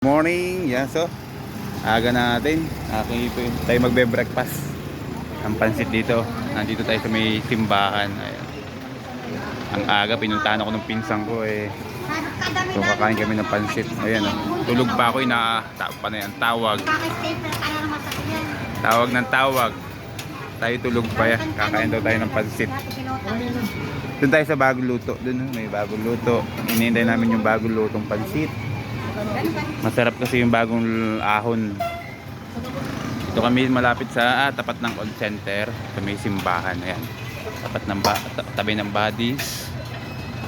Morning, so aga natin. Tayo magbe-breakfast. Ang pansit dito. Nandito tayo sa may simbahan. Ayan. Ang aga, pinuntahan ako ng pinsang ko So kakain kami ng pansit. Ayan, tulog pa ako, tawag. Tawag ng tawag. Tayo tulog pa yan. Kakain daw tayo ng pansit. Doon tayo sa bagong luto. Doon may bagong luto. Hinihintay namin yung bagong lutong pansit. Masarap kasi yung bagong ahon. Ito kami malapit sa tapat ng call center, sa may simbahan. Ayan. Tabi ng bodies.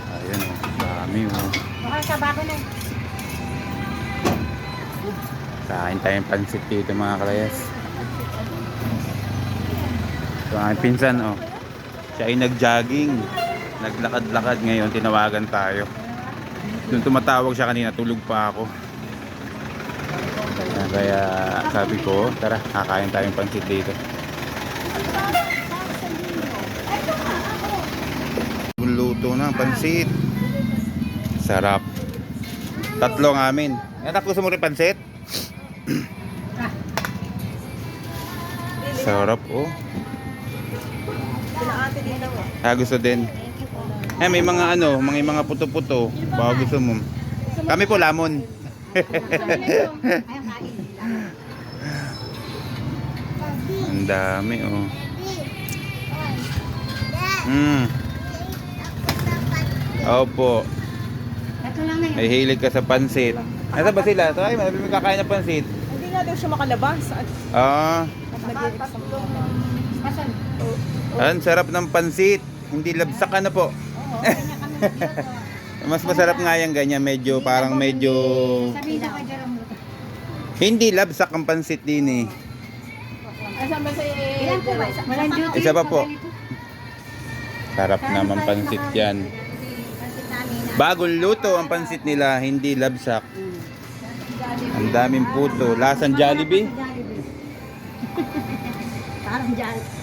Ayun dami Kain tayong pansit dito mga kalayas. So ang pinsan siya ay nag-jogging, naglakad-lakad ngayon, tinawagan tayo. Nung tumatawag siya kanina, tulog pa ako. Kaya sabi ko, tara, kakain tayong pansit dito. Luto na, pansit. Sarap. Tatlo ng amin. Anak, gusto mo rin pansit? Sarap, gusto din. May mga puto-puto. Baka gusto mo. Kami po lamon. Ang dami Opo. May hilig ka sa pansit. Nasa ba sila? Ay, may kakain ng pansit. Hindi nga daw siya makalabas. Ang sarap ng pansit. Hindi labsak ka na po. Mas masarap nga yan ganyan, parang medyo hindi labsak ang pansit din Isa pa po. Sarap naman pansit yan. Bagong luto ang pansit nila, hindi labsak. Ang daming puto. Lasang Jollibee.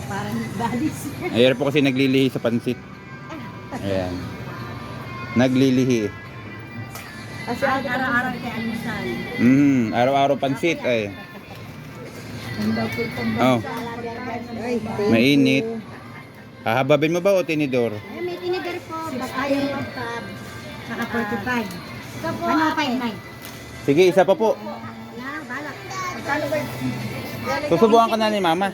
Parang bodies. Ayan po kasi naglilihi sa pansit. Ayan. Naglilihi. Kasi araw-araw kay almusal. Araw-araw pansit Mainit. Hahababin mo ba o tinidor? May tinidor po. Ayaw magpab. Saka 45. Ito po. 59. Sige, isa pa po. Balak. Susubukan ka na ni mama.